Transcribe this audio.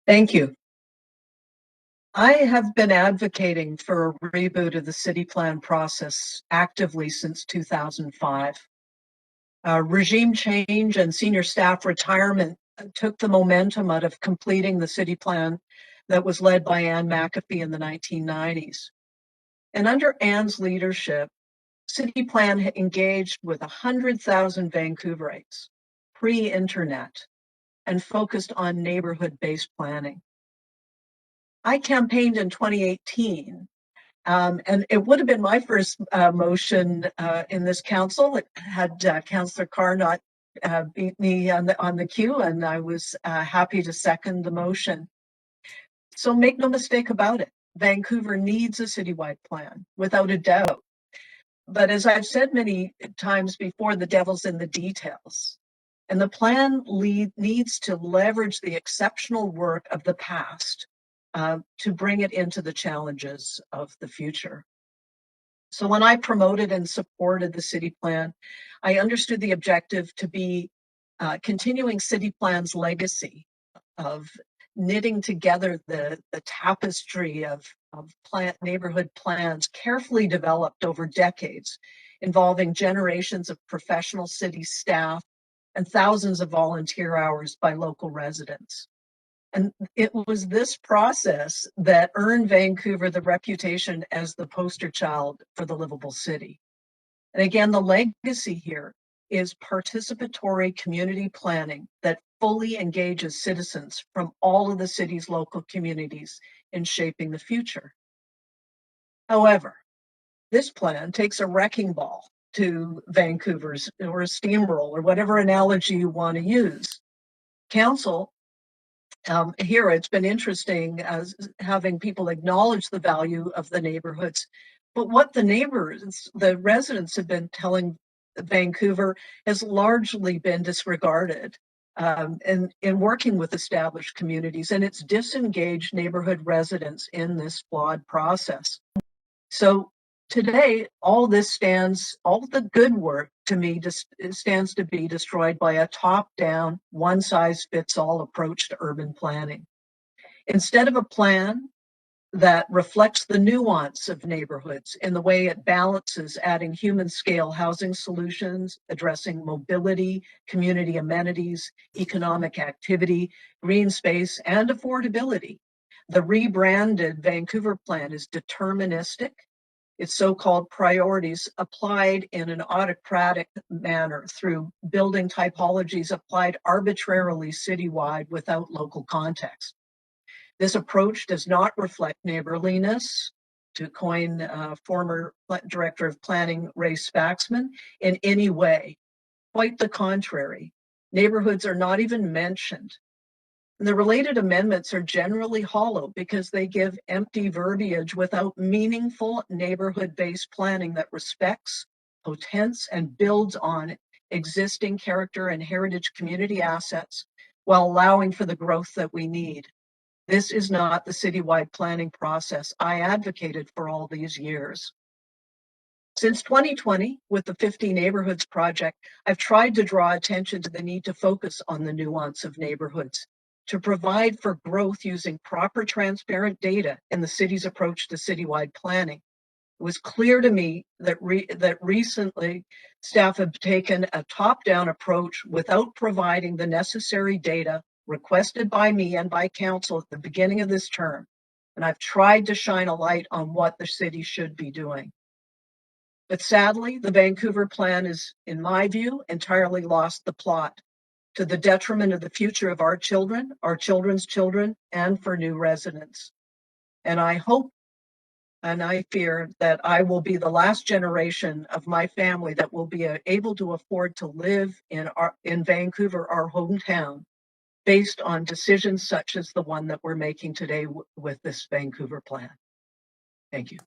Thank you. I have been advocating for a reboot of the city plan process actively since 2005. Regime change and senior staff retirement took the momentum out of completing the city plan that was led by Anne McAfee in the 1990s. And under Anne's leadership, City Plan engaged with 100,000 Vancouverites, pre-internet, and focused on neighborhood-based planning. I campaigned in 2018, and it would have been my first motion in this council. It had Councillor Cllr not beat me on the queue, and I was happy to second the motion. So make no mistake about it, Vancouver needs a citywide plan, without a doubt. But as I've said many times before, the devil's in the details. And the plan needs to leverage the exceptional work of the past to bring it into the challenges of the future. So when I promoted and supported the city plan, I understood the objective to be continuing city plan's legacy of knitting together the tapestry of neighborhood plans carefully developed over decades, involving generations of professional city staff and thousands of volunteer hours by local residents. And it was this process that earned Vancouver the reputation as the poster child for the livable city. And again, the legacy here is participatory community planning that fully engages citizens from all of the city's local communities in shaping the future. However, this plan takes a wrecking ball to Vancouver's, or a steamroll, or whatever analogy you want to use. Council, here it's been interesting as having people acknowledge the value of the neighborhoods, but what the residents have been telling Vancouver has largely been disregarded in working with established communities, and it's disengaged neighborhood residents in this flawed process. So today, all the good work to me stands to be destroyed by a top-down, one-size-fits-all approach to urban planning. Instead of a plan that reflects the nuance of neighborhoods in the way it balances adding human-scale housing solutions, addressing mobility, community amenities, economic activity, green space, and affordability, the rebranded Vancouver plan is deterministic. Its so-called priorities applied in an autocratic manner through building typologies applied arbitrarily citywide without local context. This approach does not reflect neighborliness, to coin former Director of Planning Ray Spaxman, in any way. Quite the contrary. Neighborhoods are not even mentioned. And the related amendments are generally hollow because they give empty verbiage without meaningful neighborhood-based planning that respects, potents, and builds on existing character and heritage community assets while allowing for the growth that we need. This is not the citywide planning process I advocated for all these years. Since 2020, with the 50 Neighborhoods Project, I've tried to draw attention to the need to focus on the nuance of neighborhoods, to provide for growth using proper, transparent data in the city's approach to citywide planning. It was clear to me that recently staff have taken a top-down approach without providing the necessary data requested by me and by council at the beginning of this term. And I've tried to shine a light on what the city should be doing. But sadly, the Vancouver plan is, in my view, entirely lost the plot, to the detriment of the future of our children, our children's children, and for new residents. And I hope and I fear that I will be the last generation of my family that will be able to afford to live in Vancouver, our hometown, based on decisions such as the one that we're making today with this Vancouver plan. Thank you.